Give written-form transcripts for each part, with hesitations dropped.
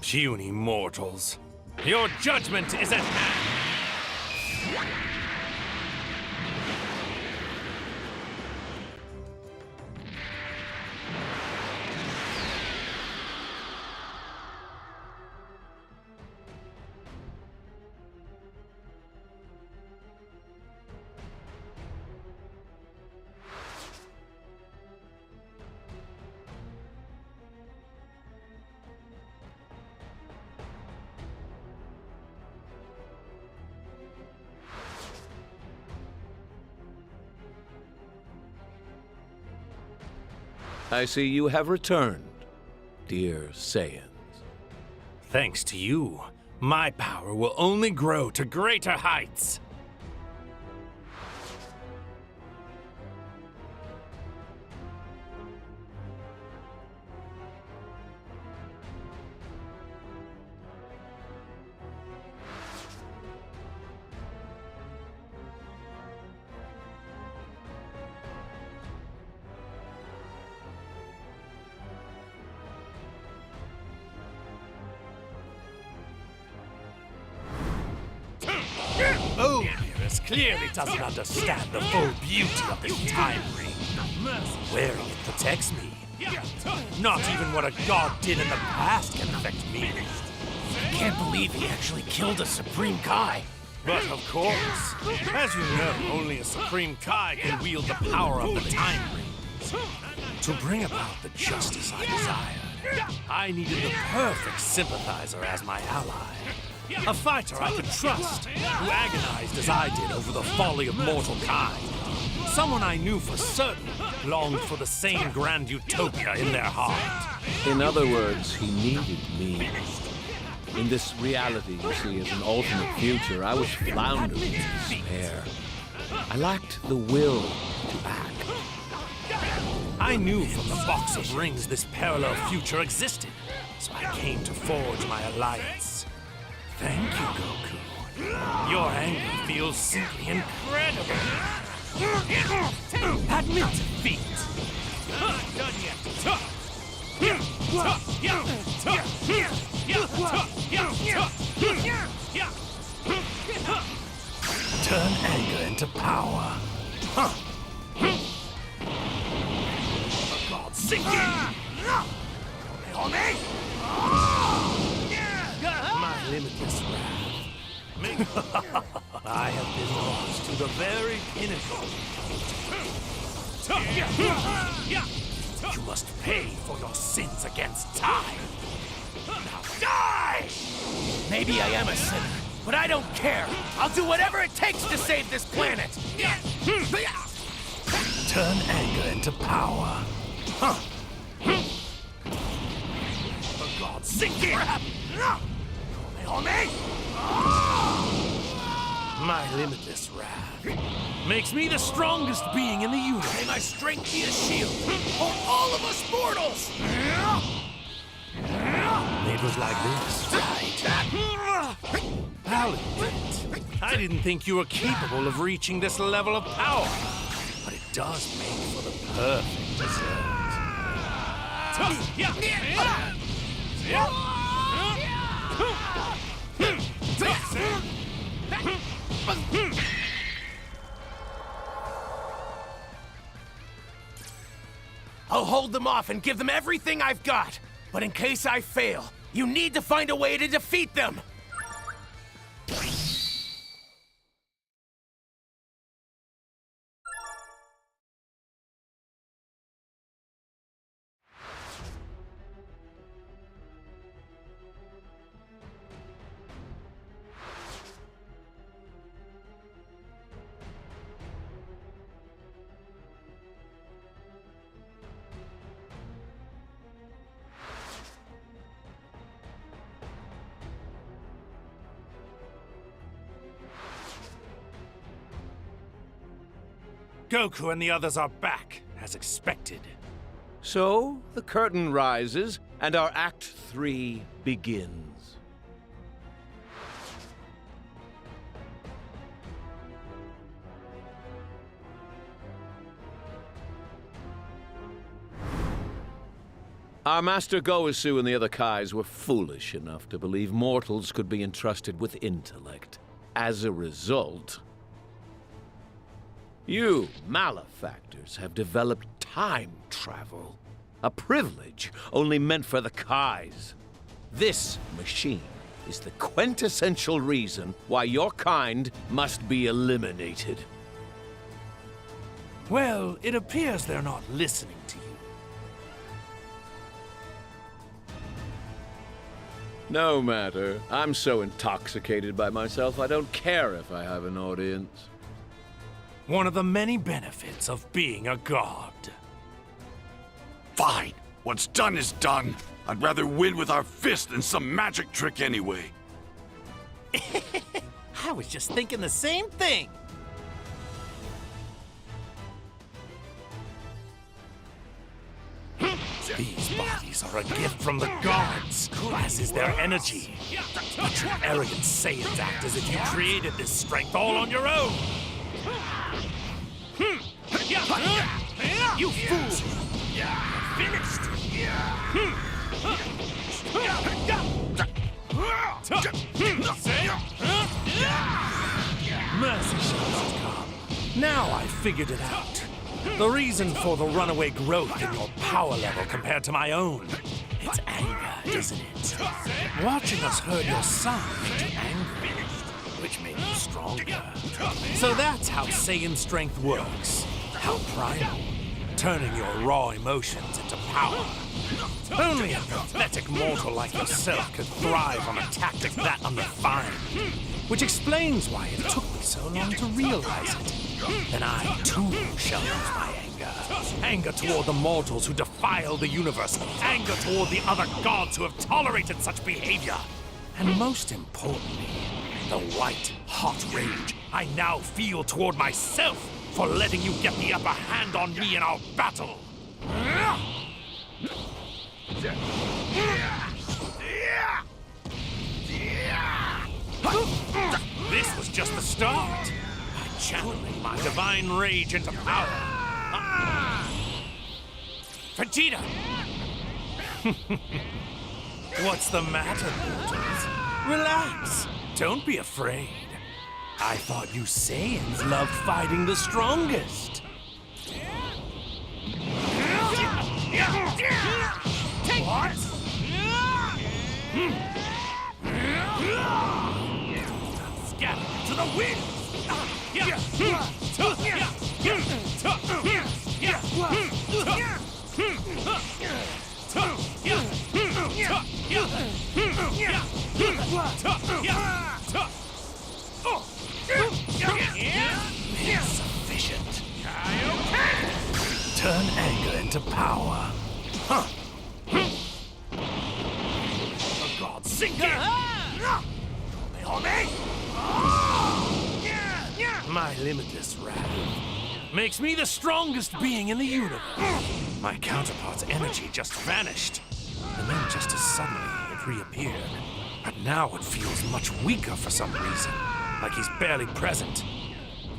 Puny mortals. Your judgment is at hand! I see you have returned, dear Saiyans. Thanks to you, my power will only grow to greater heights. Beerus clearly doesn't understand the full beauty of this time ring. Wearing it protects me. Not even what a god did in the past can affect me. I can't believe he actually killed a Supreme Kai. But of course, as you know, only a Supreme Kai can wield the power of the time ring. To bring about the justice I desired, I needed the perfect sympathizer as my ally. A fighter I could trust, who agonized as I did over the folly of mortal kind. Someone I knew for certain longed for the same grand utopia in their heart. In other words, he needed me. In this reality, you see, as an alternate future, I was floundering in despair. I lacked the will to act. I knew from the box of rings this parallel future existed, so I came to forge my alliance. Thank you, Goku. Your anger feels simply incredible. Admit defeat. Not done yet. Turn anger into power. For God's sake! My limitless wrath. I have been lost to the very pinnacle. You must pay for your sins against time. Now die! Maybe I am a sinner, but I don't care. I'll do whatever it takes to save this planet. Turn anger into power. For God's sake! My limitless wrath makes me the strongest being in the universe. May my strength be a shield for all of us mortals! It was like this, right? I'll admit, I didn't think you were capable of reaching this level of power, but it does make for the perfect dessert. I'll hold them off and give them everything I've got. But in case I fail, you need to find a way to defeat them. Goku and the others are back, as expected. So, the curtain rises, and our Act 3 begins. Our master Goku and the other Kais were foolish enough to believe mortals could be entrusted with intellect. As a result, you malefactors have developed time travel. A privilege only meant for the Kais. This machine is the quintessential reason why your kind must be eliminated. Well, it appears they're not listening to you. No matter. I'm so intoxicated by myself, I don't care if I have an audience. One of the many benefits of being a god. Fine. What's done is done. I'd rather win with our fist than some magic trick anyway. I was just thinking the same thing. These bodies are a gift from the gods, as is their energy. But you arrogant Saiyans act as if you created this strength all on your own. You fool! Finished! Mercy shall not come. Now I figured it out. The reason for the runaway growth in your power level compared to my own. It's anger, isn't it? Watching us hurt your son made you angry, which made you stronger. So that's how Saiyan strength works. How primal. Turning your raw emotions into power. Only a pathetic mortal like yourself could thrive on a tactic that undefined. Which explains why it took me so long to realize it. Then I, too, shall use my anger. Anger toward the mortals who defile the universe. Anger toward the other gods who have tolerated such behavior. And most importantly, the white, hot rage I now feel toward myself for letting you get the upper hand on me in our battle. This was just the start. By channeling my divine rage into power. Vegeta! What's the matter, mortals? Relax. Don't be afraid. I thought you Saiyans loved fighting the strongest. What? Scatter to the wind! Insufficient. Turn anger into power. Huh. The gods sink in! My limitless wrath makes me the strongest being in the universe. My counterpart's energy just vanished, and then just as suddenly it reappeared. But now it feels much weaker for some reason, like he's barely present.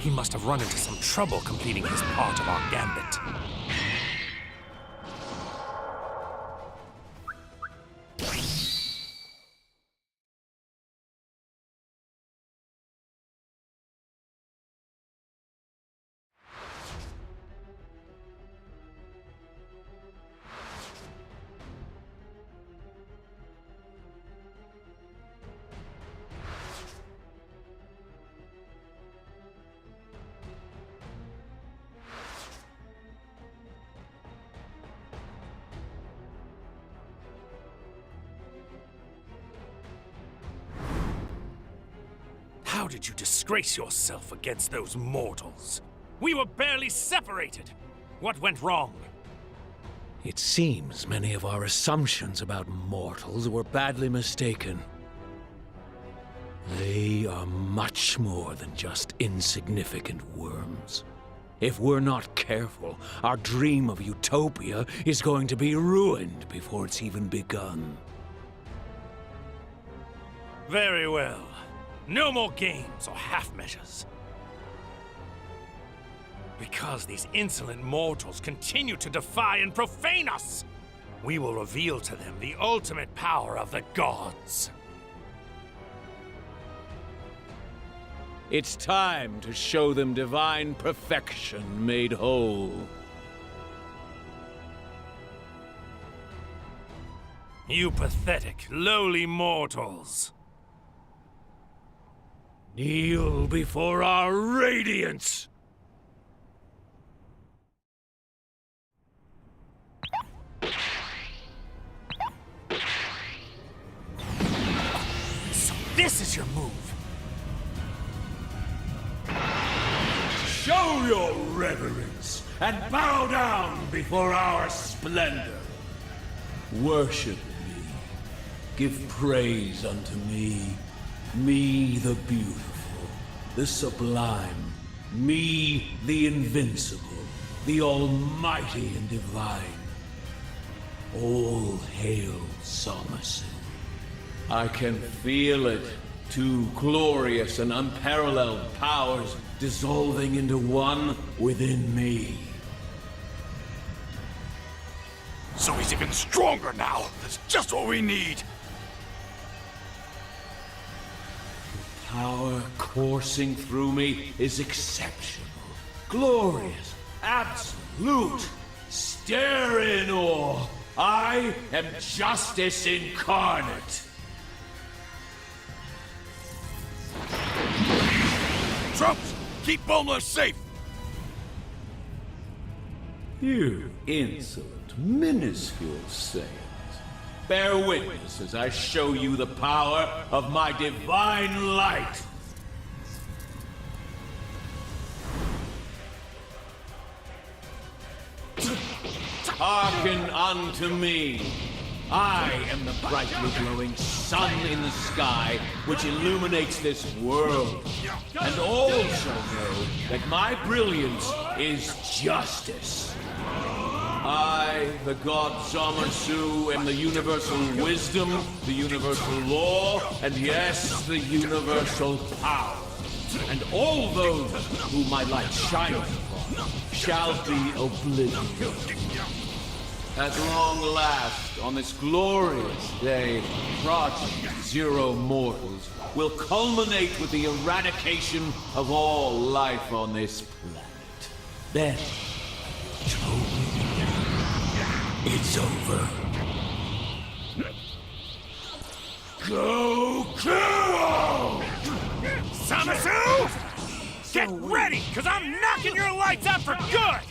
He must have run into some trouble completing his part of our gambit. How did you disgrace yourself against those mortals? We were barely separated. What went wrong? It seems many of our assumptions about mortals were badly mistaken. They are much more than just insignificant worms. If we're not careful, our dream of utopia is going to be ruined before it's even begun. Very well. No more games or half-measures. Because these insolent mortals continue to defy and profane us, we will reveal to them the ultimate power of the gods. It's time to show them divine perfection made whole. You pathetic, lowly mortals. Kneel before our radiance! So this is your move. Show your reverence and bow down before our splendor. Worship me. Give praise unto me. Me the beautiful, the sublime. Me the invincible, the almighty and divine. All hail Somerset. I can feel it. Two glorious and unparalleled powers dissolving into one within me. So he's even stronger now. That's just what we need. Power coursing through me is exceptional, glorious, absolute. Stare in awe. I am justice incarnate. Troops, keep Bulma safe. You insolent, minuscule Saiyans. Bear witness as I show you the power of my divine light. Hearken unto me. I am the brightly glowing sun in the sky, which illuminates this world. And all shall know that my brilliance is justice. I, the god Zamasu, am the universal wisdom, the universal law, and yes, the universal power. And all those whom my light shines upon shall be oblivious. At long last, on this glorious day, Project Zero Mortals will culminate with the eradication of all life on this planet. Then, it's over. Goku! Samasu! Get ready, because I'm knocking your lights out for good!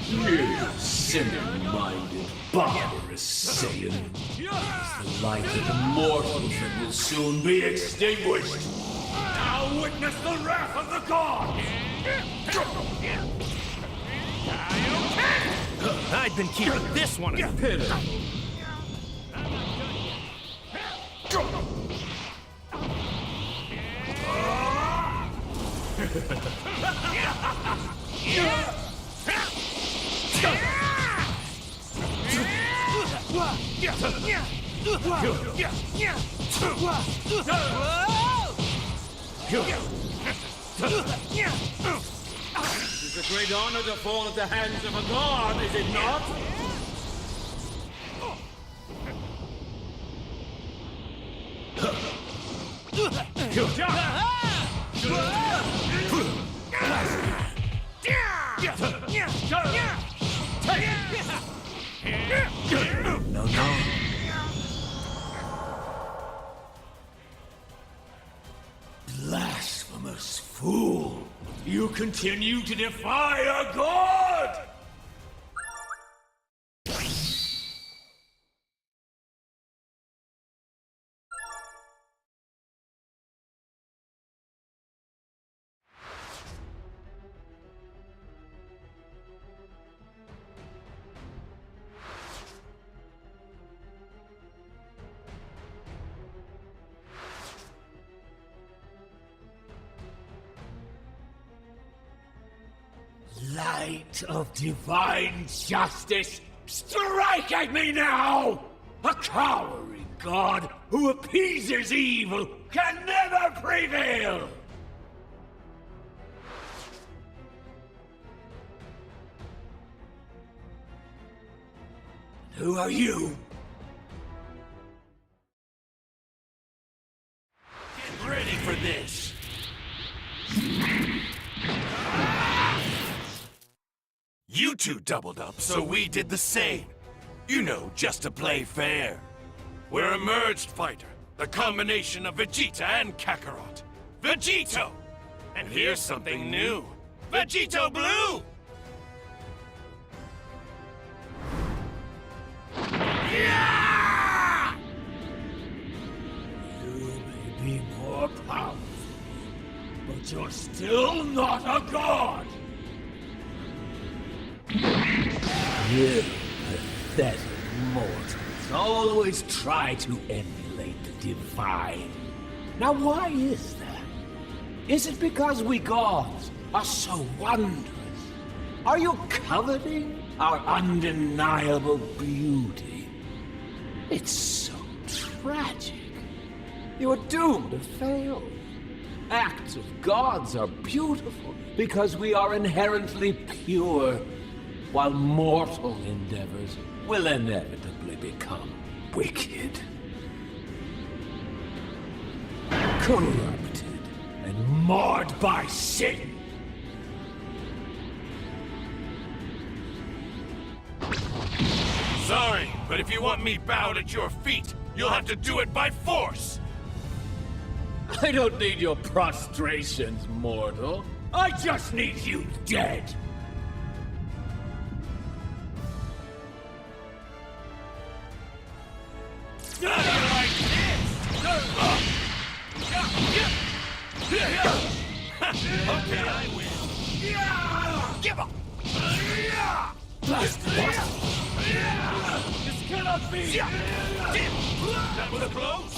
You sinner-minded, barbarous Saiyan. It's the light of the mortals that will soon be extinguished. Now witness the wrath of the gods! I've been keeping this one a pit. It's a great honor to fall at the hands of a god, is it not? No, no. Blasphemous fool! You continue to defy a god! Light of divine justice, strike at me now! A cowering god who appeases evil can never prevail! Who are you? Get ready for this! You two doubled up, so we did the same. You know, just to play fair. We're a merged fighter, the combination of Vegeta and Kakarot. Vegito! And here's something new. Vegito Blue! Yeah! You may be more powerful, but you're still not a god! You pathetic mortals always try to emulate the divine. Now why is that? Is it because we gods are so wondrous? Are you coveting our undeniable beauty? It's so tragic. You're doomed to fail. Acts of gods are beautiful because we are inherently pure, while mortal endeavors will inevitably become wicked, corrupted, and marred by sin. Sorry, but if you want me bowed at your feet, you'll have to do it by force! I don't need your prostrations, mortal. I just need you dead. How do you like this? Okay, I win. Give up! Blast! This cannot be! That was close!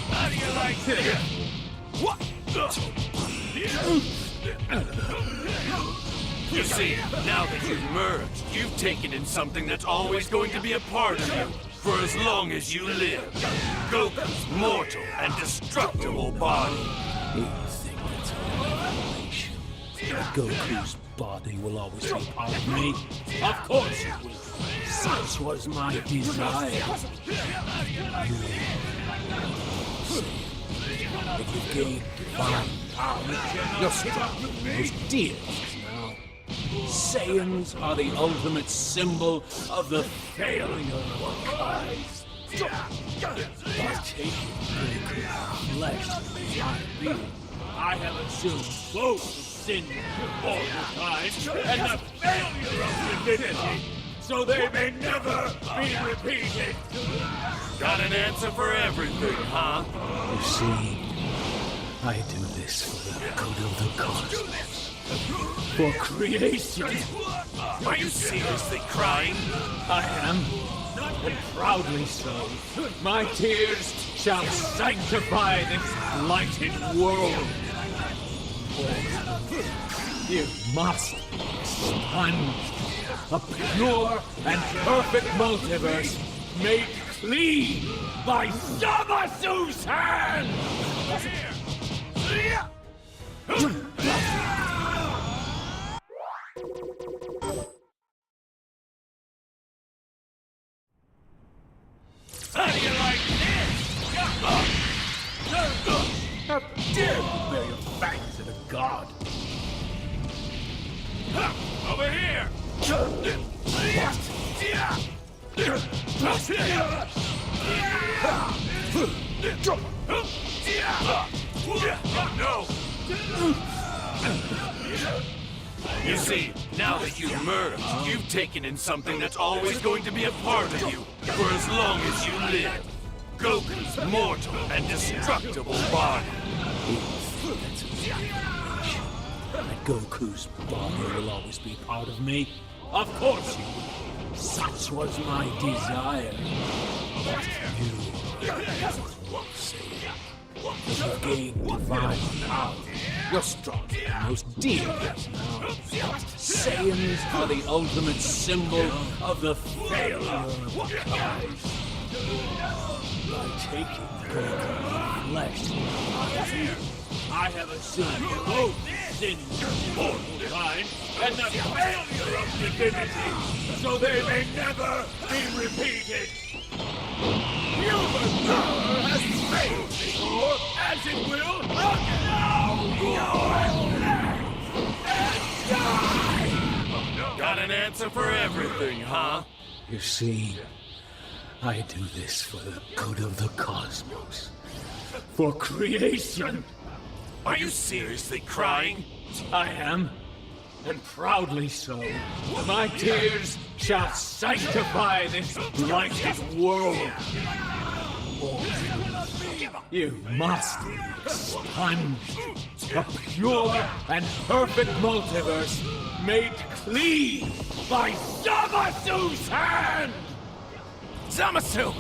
How do you like this? What? You see, now that you've merged, you've taken in something that's always going to be a part of you, for as long as you live. Goku's mortal and destructible body. You think that's a revelation? That Goku's body will always be part of me? Of course it will. Such was my desire. If you gain divine power, you're stronger than most deities now. Saiyans are the ultimate symbol of the failure of our kind. By taking Goku's flesh and being, I have assumed both the sin of the times and the failure of divinity, so they may never be repeated. Got an answer for everything, huh? You see, I do this for the good of the cosmos. For creation. Are you seriously crying? I am, and proudly so. My tears shall sanctify this blighted world. You must expunge a pure and perfect multiverse made clean by Zamasu's hand! How do you like this? How dare you bear your fangs at a god? Over here! No! You see, now that you've merged, you've taken in something that's always going to be a part of you, for as long as you live. Goku's mortal and destructible body. That Goku's body will always be part of me. Of course you will. Such was my desire. If you gain divine power, you're stronger than most deities now. Saiyans are the ultimate symbol of the failure of the kind. By taking Goku's flesh, I have assumed both sins of mortal kind and the failure of divinity, so they may never be repeated. Human power has failed before, as it will now. Got an answer for everything, huh? You see, I do this for the good of the cosmos. For creation. Are you seriously crying? I am, and proudly so. My tears shall sanctify this blighted world. Or you must expunge a pure and perfect multiverse made clean by Zamasu's hand! Zamasu!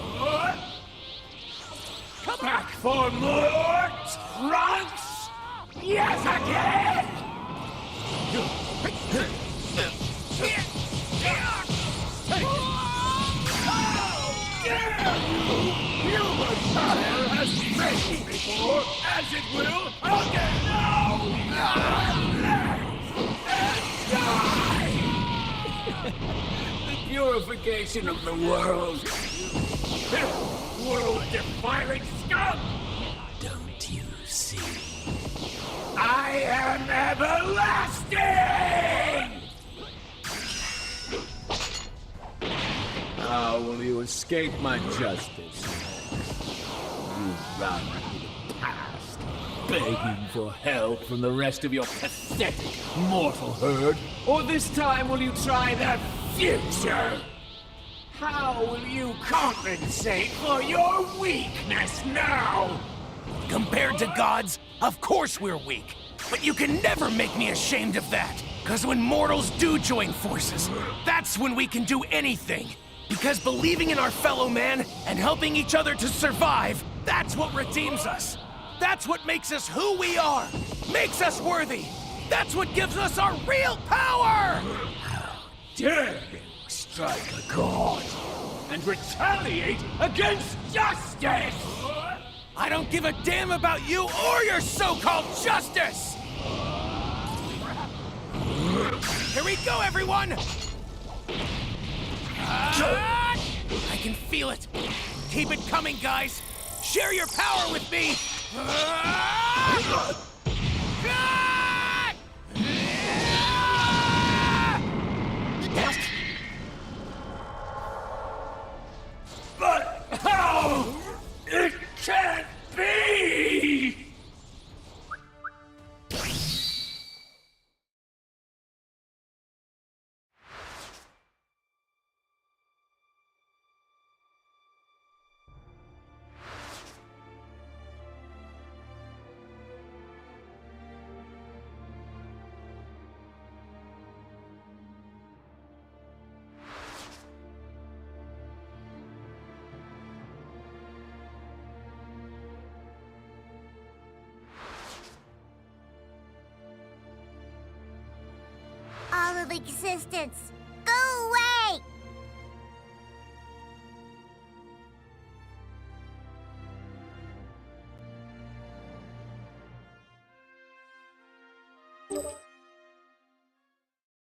Come back for more trunks? Yes, again! Human power has failed before, as it will again now! The purification of the world. World-defiling scum! Don't you see? I am everlasting! How will you escape my justice? You run to the past, begging for help from the rest of your pathetic mortal herd? Or this time will you try the future? How will you compensate for your weakness now? Compared to gods, of course we're weak. But you can never make me ashamed of that. Because when mortals do join forces, that's when we can do anything. Because believing in our fellow man and helping each other to survive, that's what redeems us. That's what makes us who we are. Makes us worthy. That's what gives us our real power! How dare you strike a god and retaliate against justice! I don't give a damn about you or your so-called justice! Here we go, everyone! I can feel it. Keep it coming, guys. Share your power with me. But how? It can't be! All of existence, go away!